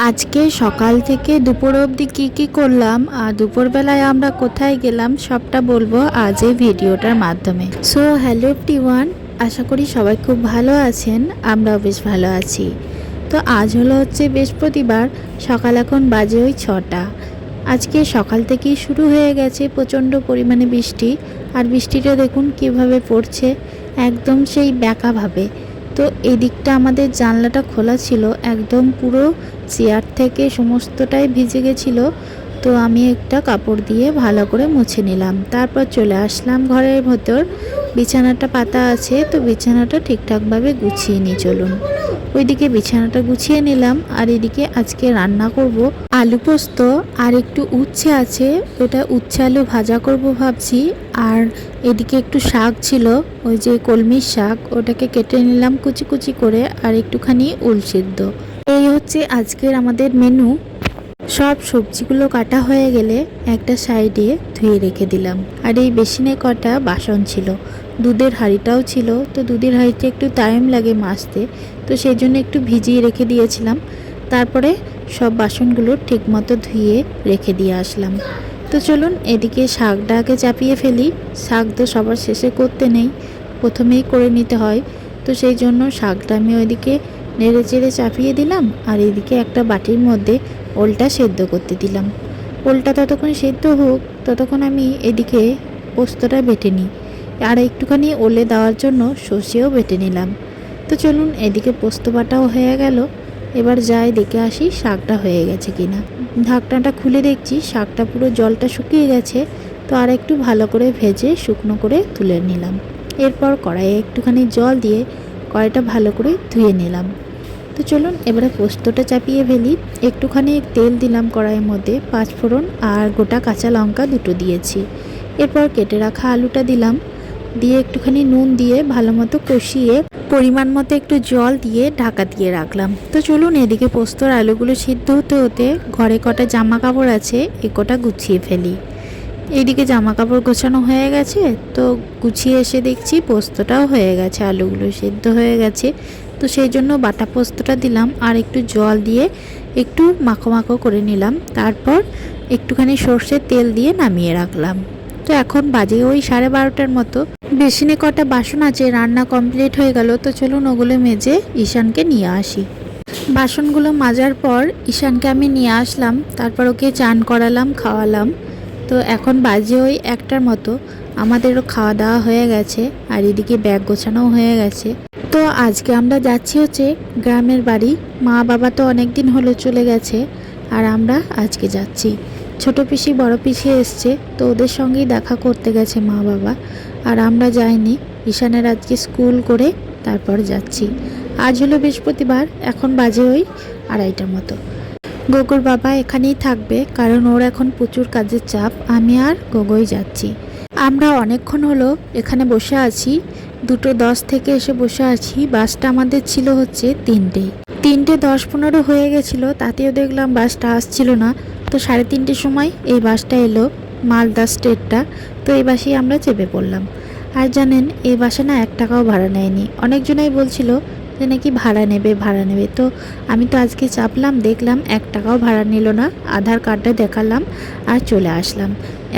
আজকে সকাল থেকে দুপুর অবধি কি করলাম আর দুপুরবেলায় আমরা কোথায় গেলাম সবটা বলবো আজ এই ভিডিওটার মাধ্যমে। সো হ্যালো এভরিওয়ান, আশা করি সবাই খুব ভালো আছেন, আমরাও বেশ ভালো আছি। তো আজ হচ্ছে বৃহস্পতিবার, সকাল এখন বাজে ওই 6টা। আজকে সকাল থেকেই শুরু হয়ে গেছে প্রচণ্ড পরিমাণে বৃষ্টি, আর বৃষ্টিটা দেখুন কিভাবে পড়ছে, একদম সেই ব্যাকাভাবে। তো এই দিকটা আমাদের জানলাটা খোলা ছিল, একদম পুরো চেয়ার থেকে সমস্তটাই ভিজে গেছিলো। তো আমি একটা কাপড় দিয়ে ভালো করে মুছে নিলাম, তারপর চলে আসলাম ঘরের ভেতর। বিছানাটা পাতা আছে, তো বিছানাটা ঠিকঠাকভাবে গুছিয়ে নিয়ে চলুন। ওইদিকে বিছানাটা গুছিয়ে নিলাম, আর এদিকে আজকে রান্না করব আলু পোস্ত, আর একটু উচ্ছে আছে, ওটা উচ্ছে আলু ভাজা করব ভাবছি। আর এদিকে একটু শাক ছিল, ওই যে কলমির শাক, ওটাকে কেটে নিলাম কুচি কুচি করে, আর একটুখানি উল সিদ্ধ। এই হচ্ছে আজকের আমাদের মেনু। সব সবজিগুলো কাটা হয়ে গেলে একটা সাইডে ধুয়ে রেখে দিলাম। আর এই বেসিনে কটা বাসন ছিল, দুধের হাঁড়িটাও ছিল, তো দুধের হাঁড়িটা একটু টাইম লাগে মাজতে, তো সেই জন্য একটু ভিজিয়ে রেখে দিয়েছিলাম। তারপরে সব বাসনগুলো ঠিকমতো ধুয়ে রেখে দিয়ে আসলাম। তো চলুন এদিকে শাকটা আগে চাপিয়ে ফেলি। শাক তো সবার শেষে করতে নেই, প্রথমেই করে নিতে হয়। তো সেই জন্য শাকটা আমি ওইদিকে নেড়ে চেড়ে চাপিয়ে দিলাম, আর এদিকে একটা বাটির মধ্যে ওলটা সেদ্ধ করতে দিলাম। ওলটা ততক্ষণ সেদ্ধ হোক, ততক্ষণ আমি এদিকে পোস্তটা বেটে নিই। আর একটুখানি ওলে দেওয়ার জন্য সর্ষেও বেটে নিলাম। তো চলুন এদিকে পোস্ত বাটাও হয়ে গেল, এবার যাই দেখে আসি শাকটা হয়ে গেছে কিনা। ঢাকনাটা খুলে দেখছি শাকটা পুরো জলটা শুকিয়ে গেছে। তো আর একটু ভালো করে ভেজে শুকনো করে তুলে নিলাম। এরপর কড়াইয়ে একটুখানি জল দিয়ে কড়াইটা ভালো করে ধুয়ে নিলাম। তো চলুন এবারে পোস্তটা চাপিয়ে ফেলি। একটুখানি তেল দিলাম কড়াইয়ের মধ্যে, 5 ফোড়ন আর গোটা কাঁচা লঙ্কা দুটো দিয়েছি। এরপর কেটে রাখা আলুটা দিলাম, দিয়ে একটুখানি নুন দিয়ে ভালো মতো কষিয়ে পরিমাণ মতো একটু জল দিয়ে ঢাকা দিয়ে রাখলাম। তো চলুন এদিকে পোস্তর আলুগুলো সিদ্ধ হতে হতে ঘরে কটা জামা কাপড় আছে, এ কটা গুছিয়ে ফেলি। এইদিকে জামা কাপড় গোছানো হয়ে গেছে, তো গুছিয়ে এসে দেখছি পোস্তটাও হয়ে গেছে, আলুগুলো সিদ্ধ হয়ে গেছে। তো সেই জন্য বাটা পোস্তটা দিলাম, আর একটু জল দিয়ে একটু মাখো মাখো করে নিলাম। তারপর একটুখানি সর্ষের তেল দিয়ে নামিয়ে রাখলাম। তো এখন বাজে ওই 12:30টার মতো। বেসিনে কটা বাসন আছে, রান্না কমপ্লিট হয়ে গেল। তো চলুন ওগুলো মেজে ঈশানকে নিয়ে আসি। বাসনগুলো মাজার পর ঈশানকে আমি নিয়ে আসলাম, তারপর ওকে চান করালাম, খাওয়ালাম। তো এখন বাজে ওই 1টার মতো। আমাদেরও খাওয়া দাওয়া হয়ে গেছে, আর এদিকে ব্যাগ গোছানোও হয়ে গেছে। তো আজকে আমরা যাচ্ছি হচ্ছে গ্রামের বাড়ি। মা বাবা তো অনেক দিন হলো চলে গেছে, আর আমরা আজকে যাচ্ছি। ছোট পিসি বড় পিসি এসছে, তো ওদের সঙ্গেই দেখা করতে গেছে মা বাবা, আর আমরা যাইনি। ঈশানের আজকে স্কুল করে তারপর যাচ্ছি। আজ হলো বৃহস্পতিবার, এখন বাজে ওই 2:30টার মতো। গগুর বাবা এখানেই থাকবে, কারণ ওর এখন প্রচুর কাজের চাপ। আমি আর গগই যাচ্ছি। আমরা অনেকক্ষণ হলো এখানে বসে আছি, 2:10 থেকে এসে বসে আছি। বাসটা আমাদের ছিল হচ্ছে 3:10-15 হয়ে গেছিলো, তাতেও দেখলাম বাসটা আসছিল না। তো 3:30টার সময় এই বাসটা এলো, মালদা স্টেটটা। তো এই বাসেই আমরা চেপে পড়লাম। আর জানেন এই বাসে না 1 টাকাও ভাড়া নেয়নি। অনেকজনাই বলছিল যে নাকি ভাড়া নেবে। তো আমি তো আজকে চাপলাম, দেখলাম 1 টাকাও ভাড়া নিল না। আধার কার্ডটা দেখালাম আর চলে আসলাম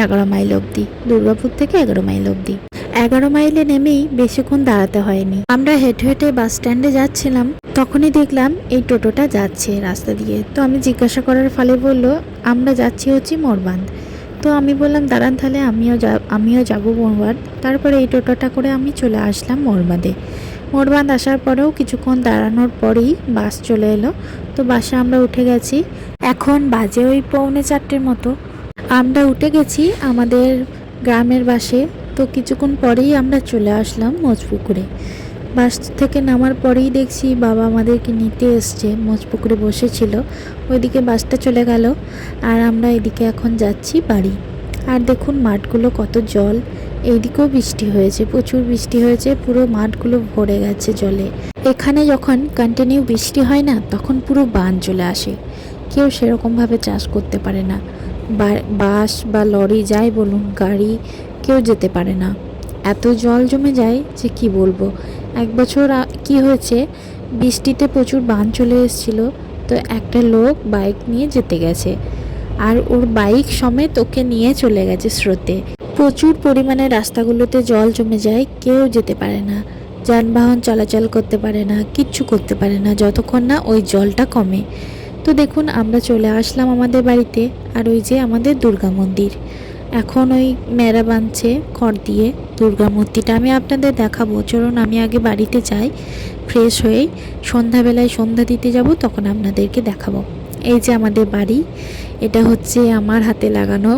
11 মাইল অবধি। দুর্গাপুর থেকে 11 মাইল অবধি। 11 মাইলে নেমেই বেশিক্ষণ দাঁড়াতে হয়নি। আমরা হেঁটে হেঁটে বাস স্ট্যান্ডে যাচ্ছিলাম, তখনই দেখলাম এই টোটোটা যাচ্ছে রাস্তা দিয়ে। তো আমি জিজ্ঞাসা করার ফলে বলল আমরা যাচ্ছি হচ্ছে মোরবাঁধ। তো আমি বললাম দাঁড়ান, তাহলে আমিও যাবো মোরবাঁধ। তারপরে এই টোটোটা করে আমি চলে আসলাম মোরবাঁধে। মোরবাঁধ আসার পরেও কিছুক্ষণ দাঁড়ানোর পরেই বাস চলে এলো। তো বাসে আমরা উঠে গেছি। এখন বাজে ওই 3:45 মতো। আমরা উঠে গেছি আমাদের গ্রামের বাসে। তো কিছুক্ষণ পরেই আমরা চলে আসলাম মোজপুকুরে। বাস থেকে নামার পরেই দেখছি বাবা আমাদেরকে নিতে এসছে, মোজপুকুরে বসেছিল। ওইদিকে বাসটা চলে গেল, আর আমরা এদিকে এখন যাচ্ছি বাড়ি। আর দেখুন মাঠগুলো কত জল। এইদিকেও বৃষ্টি হয়েছে, প্রচুর বৃষ্টি হয়েছে, পুরো মাঠগুলো ভরে গেছে জলে। এখানে যখন কন্টিনিউ বৃষ্টি হয় না, তখন পুরো বান চলে আসে, কেউ সেরকমভাবে চাষ করতে পারে না। বাস বা লরি যাই বলুন, গাড়ি কেউ যেতে পারে না, এত জল জমে যায় যে কি বলবো। এক বছর কি হয়েছে, বৃষ্টিতে প্রচুর বান চলে এসেছিলো, তো একটা লোক বাইক নিয়ে যেতে গেছে, আর ওর বাইক সমেত ওকে নিয়ে চলে গেছে স্রোতে। প্রচুর পরিমাণে রাস্তাগুলোতে জল জমে যায়, কেউ যেতে পারে না, যানবাহন চলাচল করতে পারে না, কিচ্ছু করতে পারে না যতক্ষণ না ওই জলটা কমে। তো দেখুন আমরা চলে আসলাম আমাদের বাড়িতে। আর ওই যে আমাদের দুর্গা মন্দির, এখন ওই মেরা বাঁধছে খড় দিয়ে। দুর্গা মূর্তিটা আমি আপনাদের দেখাবো, চলুন আমি আগে বাড়িতে যাই, ফ্রেশ হয়েই সন্ধ্যাবেলায় সন্ধ্যা দিতে যাব, তখন আপনাদেরকে দেখাবো। এই যে আমাদের বাড়ি, এটা হচ্ছে আমার হাতে লাগানো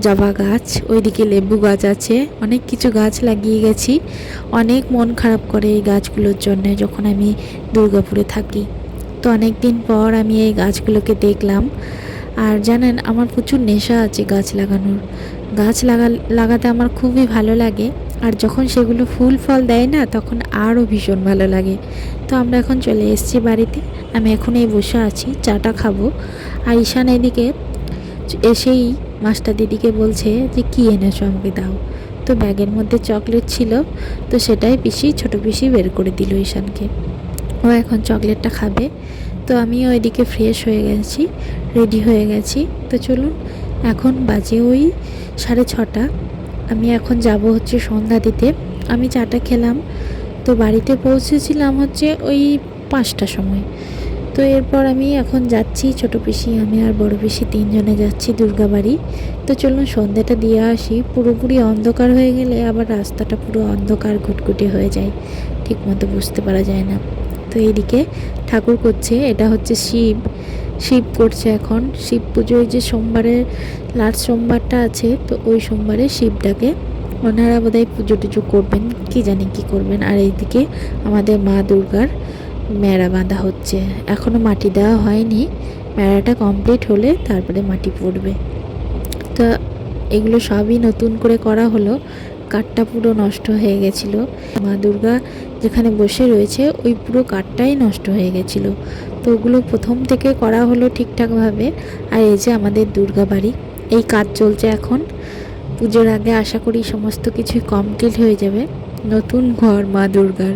জবা গাছ, ওইদিকে লেবু গাছ আছে, অনেক কিছু গাছ লাগিয়ে গেছি। অনেক মন খারাপ করে এই গাছগুলোর জন্য যখন আমি দুর্গাপুরে থাকি। তো অনেক দিন পর আমি এই গাছগুলোকে দেখলাম। আর জানেন, আমার প্রচুর নেশা আছে গাছ লাগানোর। গাছ লাগাতে আমার খুবই ভালো লাগে, আর যখন সেগুলো ফুল ফল দেয় না, তখন আরও ভীষণ ভালো লাগে। তো আমরা এখন চলে এসেছি বাড়িতে। আমি এখন এই বসে আছি, চাটা খাবো। আর ঈশান এদিকে এসেই মাস্টার দিদিকে বলছে যে কী এনেছো আমাকে দাও। তো ব্যাগের মধ্যে চকলেট ছিল, তো সেটাই ছোট পিসি বের করে দিল ঈশানকে। ও এখন চকলেটটা খাবে। তো আমি ওইদিকে ফ্রেশ হয়ে গেছি, রেডি হয়ে গেছি। তো চলুন, এখন বাজে ওই 6:30। আমি এখন যাব হচ্ছে সন্ধ্যা দিতে। আমি চাটা খেলাম, তো বাড়িতে পৌঁছেছিলাম হচ্ছে ওই 5টার সময়। তো এরপর আমি এখন যাচ্ছি, ছোটো পিসি, আমি আর বড় পিসি 3 জনে যাচ্ছি দুর্গাবাড়ি। তো চলুন সন্ধ্যাটা দিয়ে আসি। পুরোপুরি অন্ধকার হয়ে গেলে আবার রাস্তাটা পুরো অন্ধকার ঘুটঘুটে হয়ে যায়, ঠিকমতো বুঝতে পারা যায় না। তো এইদিকে ঠাকুর করছে, এটা হচ্ছে শিব করছে এখন। শিব পুজো, ওই যে সোমবারের লাস্ট সোমবারটা আছে, তো ওই সোমবারে শিবটাকে ওনারা বোধহয় পুজো টুজো করবেন, কি জানি কি করবেন। আর এইদিকে আমাদের মা দুর্গার মেড়া বাঁধা হচ্ছে, এখনও মাটি দেওয়া হয়নি। মেড়াটা কমপ্লিট হলে তারপরে মাটি পড়বে। তো এগুলো সবই নতুন করে করা হলো, কাঠটা পুরো নষ্ট হয়ে গেছিলো। মা দুর্গা যেখানে বসে রয়েছে ওই পুরো কাঠটাই নষ্ট হয়ে গেছিলো, তো ওগুলো প্রথম থেকে করা হলো ঠিকঠাকভাবে। আর এই যে আমাদের দুর্গা বাড়ি, এই কাজ চলছে এখন। পুজোর আগে আশা করি সমস্ত কিছুই কমপ্লিট হয়ে যাবে, নতুন ঘর মা দুর্গার।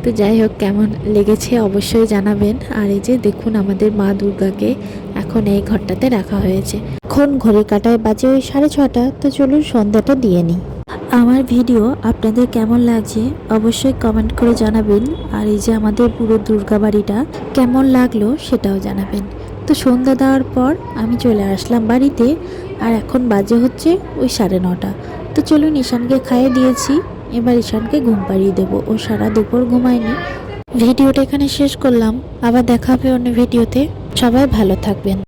তো যাই হোক, কেমন লেগেছে অবশ্যই জানাবেন। আর এই যে দেখুন আমাদের মা দুর্গাকে এখন এই ঘরটাতে রাখা হয়েছে। এখন ঘড়ির কাঁটায় বাজে ওই 6:30। তো চলুন সন্ধ্যাটা দিয়ে নিই। আমার ভিডিও আপনাদের কেমন লাগছে অবশ্যই কমেন্ট করে জানাবেন। আর এই যে আমাদের পুরো দুর্গা বাড়িটা কেমন লাগলো সেটাও জানাবেন। তো সন্ধ্যা দেওয়ার পর আমি চলে আসলাম বাড়িতে, আর এখন বাজে হচ্ছে ওই 9:30। তো চলুন, ঈশানকে খাইয়ে দিয়েছি, এবার ঈশানকে ঘুম পাড়িয়ে দেবো, ও সারা দুপুর ঘুমায়নি। ভিডিওটা এখানে শেষ করলাম, আবার দেখা হবে অন্য ভিডিওতে। সবাই ভালো থাকবেন।